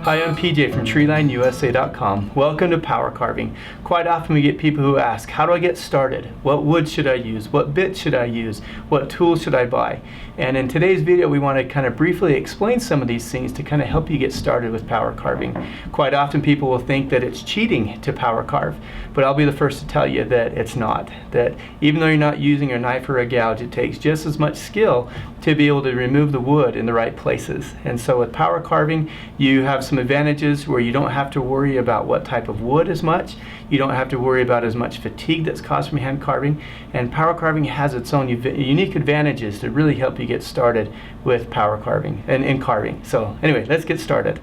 Hi, I'm PJ from TreelineUSA.com. Welcome to power carving. Quite often we get people who ask, how do I get started? What wood should I use? What bit should I use? What tools should I buy? And in today's video we want to kind of briefly explain some of these things to kind of help you get started with power carving. Quite often people will think that it's cheating to power carve, but I'll be the first to tell you that it's not. That even though you're not using a knife or a gouge, it takes just as much skill to be able to remove the wood in the right places. And so with power carving, you have some advantages where you don't have to worry about what type of wood as much. You don't have to worry about as much fatigue that's caused from hand carving. And power carving has its own unique advantages to really help you get started with power carving and in carving. So anyway, let's get started.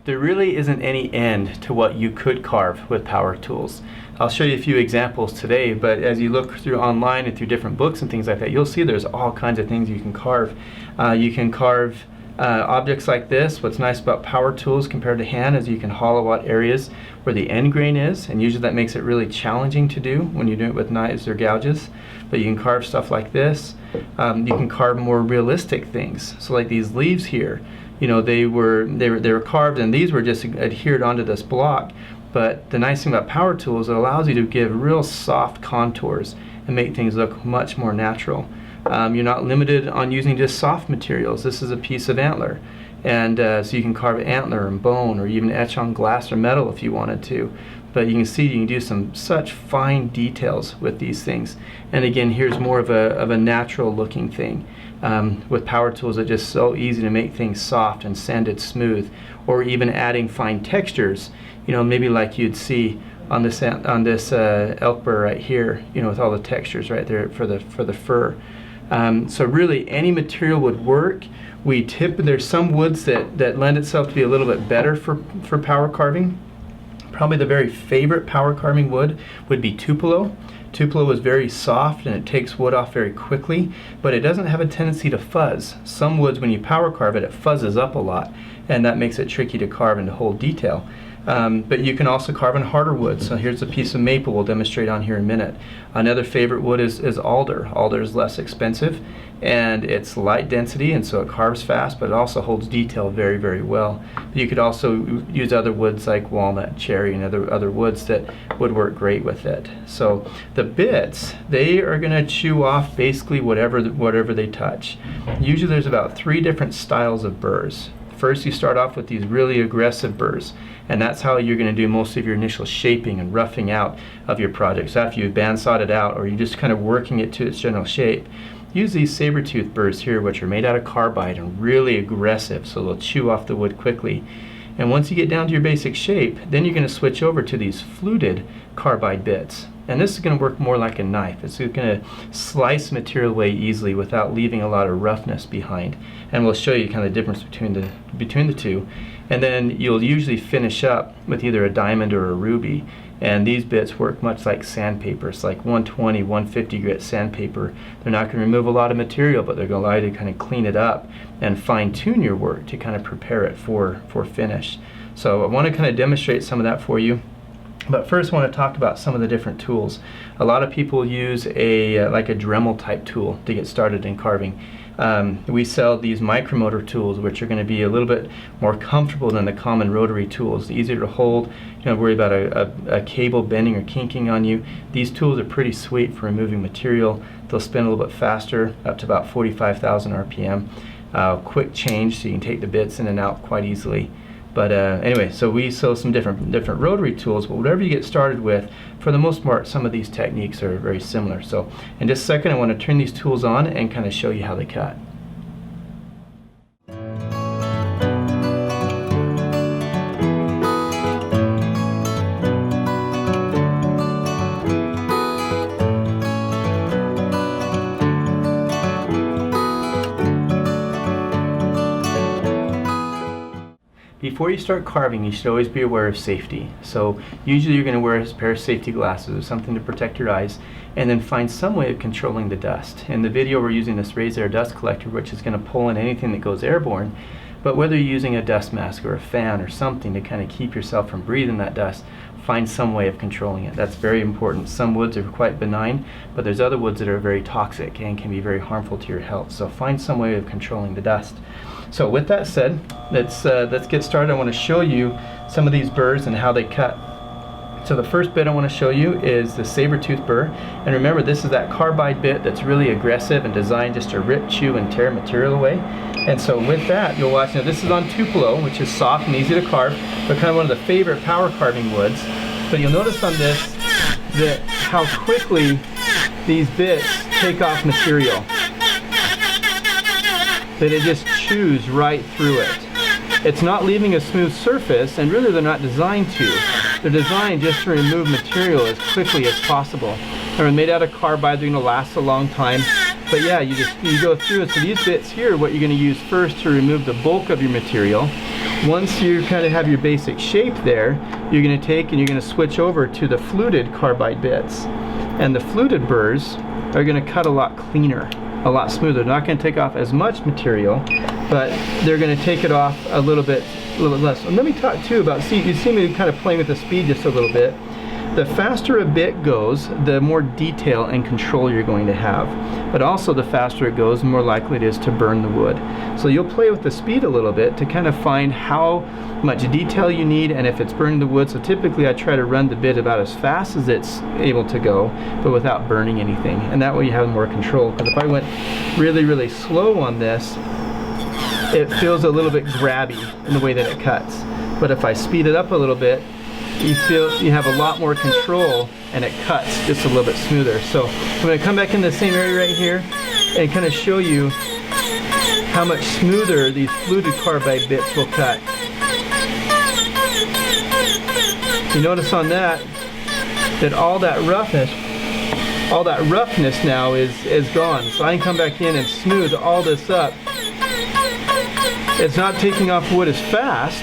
There really isn't any end to what you could carve with power tools. I'll show you a few examples today, but as you look through online and through different books and things like that, you'll see there's all kinds of things you can carve. You can carve objects like this. What's nice about power tools compared to hand is you can hollow out areas where the end grain is, and usually that makes it really challenging to do when you do it with knives or gouges. But you can carve stuff like this. You can carve more realistic things. So like these leaves here, you know, they were carved and these were just adhered onto this block. But the nice thing about power tools, it allows you to give real soft contours and make things look much more natural. You're not limited on using just soft materials. This is a piece of antler, and so you can carve antler and bone, or even etch on glass or metal if you wanted to. But you can see you can do such fine details with these things. And again, here's more of a natural looking thing. With power tools, it's just so easy to make things soft and sanded smooth, or even adding fine textures. You know, maybe like you'd see on this elk burr right here. You know, with all the textures right there for the fur. So really, any material would work. There's some woods that lend itself to be a little bit better for power carving. Probably the very favorite power carving wood would be tupelo. Tupelo is very soft and it takes wood off very quickly, but it doesn't have a tendency to fuzz. Some woods, when you power carve it, it fuzzes up a lot, and that makes it tricky to carve and to hold detail. But you can also carve in harder wood. So here's a piece of maple we'll demonstrate on here in a minute. Another favorite wood is alder. Alder is less expensive and it's light density, and so it carves fast, but it also holds detail very, very well. But you could also use other woods like walnut, cherry, and other woods that would work great with it. So the bits, they are going to chew off basically whatever they touch. Usually there's about 3 different styles of burrs. First, you start off with these really aggressive burrs, and that's how you're going to do most of your initial shaping and roughing out of your project. So after you've bandsawed it out, or you're just kind of working it to its general shape, use these saber-tooth burrs here, which are made out of carbide and really aggressive, so they'll chew off the wood quickly. And once you get down to your basic shape, then you're going to switch over to these fluted carbide bits. And this is going to work more like a knife. It's going to slice material away easily without leaving a lot of roughness behind. And we'll show you kind of the difference between the two. And then you'll usually finish up with either a diamond or a ruby. And these bits work much like sandpaper. It's like 120, 150 grit sandpaper. They're not going to remove a lot of material, but they're going to allow you to kind of clean it up and fine tune your work to kind of prepare it for finish. So I want to kind of demonstrate some of that for you. But first I want to talk about some of the different tools. A lot of people use like a Dremel type tool to get started in carving. We sell these micromotor tools, which are going to be a little bit more comfortable than the common rotary tools, easier to hold. You don't worry about a cable bending or kinking on you. These tools are pretty sweet for removing material. They'll spin a little bit faster, up to about 45,000 RPM. Quick change, so you can take the bits in and out quite easily. But anyway, so we sell some different rotary tools, but whatever you get started with, for the most part, some of these techniques are very similar. So in just a second, I want to turn these tools on and kind of show you how they cut. Before you start carving, you should always be aware of safety. So usually you're going to wear a pair of safety glasses or something to protect your eyes, and then find some way of controlling the dust. In the video we're using this raised air dust collector, which is going to pull in anything that goes airborne, but whether you're using a dust mask or a fan or something to kind of keep yourself from breathing that dust, find some way of controlling it. That's very important. Some woods are quite benign, but there's other woods that are very toxic and can be very harmful to your health. So find some way of controlling the dust. So with that said, let's get started. I want to show you some of these burrs and how they cut. So the first bit I want to show you is the saber-tooth burr. And remember, this is that carbide bit that's really aggressive and designed just to rip, chew, and tear material away. And so with that, you'll watch, now this is on Tupelo, which is soft and easy to carve, but kind of one of the favorite power carving woods. But you'll notice on this that how quickly these bits take off material. That it just chews right through it. It's not leaving a smooth surface, and really they're not designed to. They're designed just to remove material as quickly as possible. They're made out of carbide, they're going to last a long time. But yeah, you go through it. So these bits here, what you're going to use first to remove the bulk of your material. Once you kind of have your basic shape there, you're going to take and you're going to switch over to the fluted carbide bits. And the fluted burrs are going to cut a lot cleaner, a lot smoother. They're not going to take off as much material, but they're going to take it off a little bit less. And let me talk too about, you see me kind of playing with the speed just a little bit. The faster a bit goes, the more detail and control you're going to have. But also the faster it goes, the more likely it is to burn the wood. So you'll play with the speed a little bit to kind of find how much detail you need and if it's burning the wood. So typically I try to run the bit about as fast as it's able to go, but without burning anything. And that way you have more control. Because if I went really, really slow on this, it feels a little bit grabby in the way that it cuts. But if I speed it up a little bit, you feel you have a lot more control and it cuts just a little bit smoother. So I'm going to come back in the same area right here and kind of show you how much smoother these fluted carbide bits will cut. You notice on that all that roughness now is gone. So I can come back in and smooth all this up. It's not taking off wood as fast,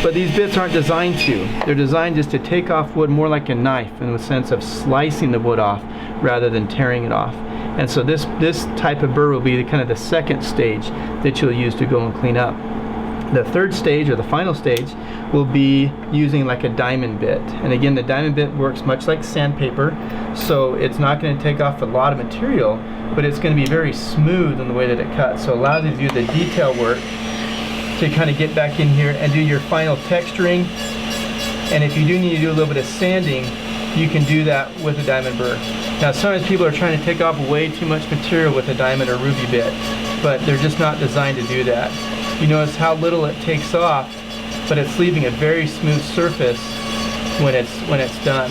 but these bits aren't designed to. They're designed just to take off wood more like a knife in the sense of slicing the wood off rather than tearing it off. And so this type of burr will be kind of the second stage that you'll use to go and clean up. The third stage, or the final stage, will be using like a diamond bit. And again, the diamond bit works much like sandpaper, so it's not going to take off a lot of material, but it's going to be very smooth in the way that it cuts. So it allows you to do the detail work to kind of get back in here and do your final texturing. And if you do need to do a little bit of sanding, you can do that with a diamond burr. Now sometimes people are trying to take off way too much material with a diamond or ruby bit, but they're just not designed to do that. You notice how little it takes off, but it's leaving a very smooth surface when it's done.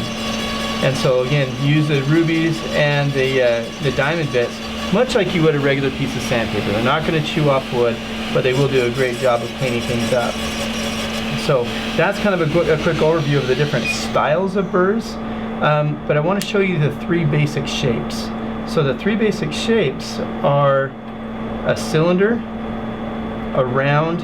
And so again, use the rubies and the diamond bits much like you would a regular piece of sandpaper. They're not going to chew off wood, but they will do a great job of cleaning things up. So that's kind of a quick overview of the different styles of burrs. But I want to show you the three basic shapes. So the three basic shapes are a cylinder, a round,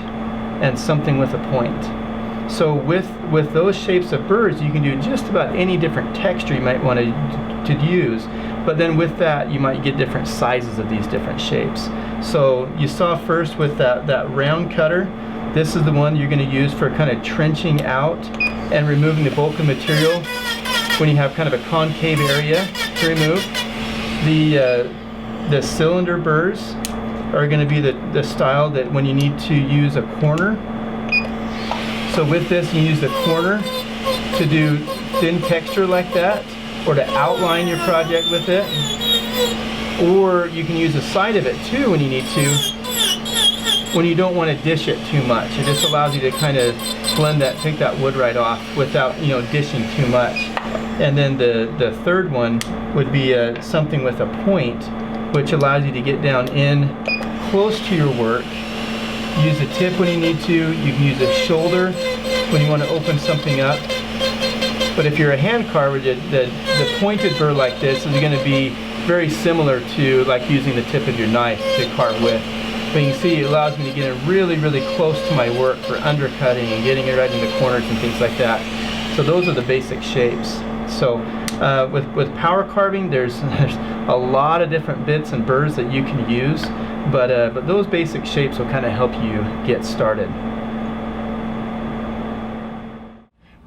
and something with a point. So with those shapes of burrs, you can do just about any different texture you might want to use. But then with that, you might get different sizes of these different shapes. So you saw first with that round cutter, this is the one you're going to use for kind of trenching out and removing the bulk of material when you have kind of a concave area to remove. The cylinder burrs are going to be the style that when you need to use a corner. So with this, you use the corner to do thin texture like that, or to outline your project with it. Or you can use the side of it too when you need to, when you don't want to dish it too much. It just allows you to kind of blend that, take that wood right off without, you know, dishing too much. And then the third one would be something with a point, which allows you to get down in close to your work. Use the tip when you need to. You can use the shoulder when you want to open something up. But if you're a hand carver, the pointed burr like this is going to be very similar to like using the tip of your knife to carve with. But you can see it allows me to get in really, really close to my work for undercutting and getting it right into corners and things like that. So those are the basic shapes. So with power carving, there's a lot of different bits and burrs that you can use, but those basic shapes will kind of help you get started.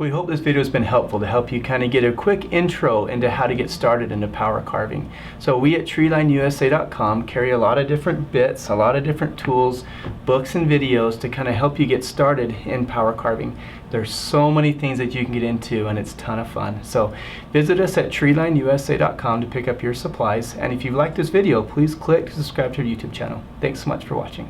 We hope this video has been helpful to help you kind of get a quick intro into how to get started into power carving. So we at TreelineUSA.com carry a lot of different bits, a lot of different tools, books and videos to kind of help you get started in power carving. There's so many things that you can get into, and it's a ton of fun. So visit us at TreelineUSA.com to pick up your supplies, and if you like this video, please click to subscribe to our YouTube channel. Thanks so much for watching.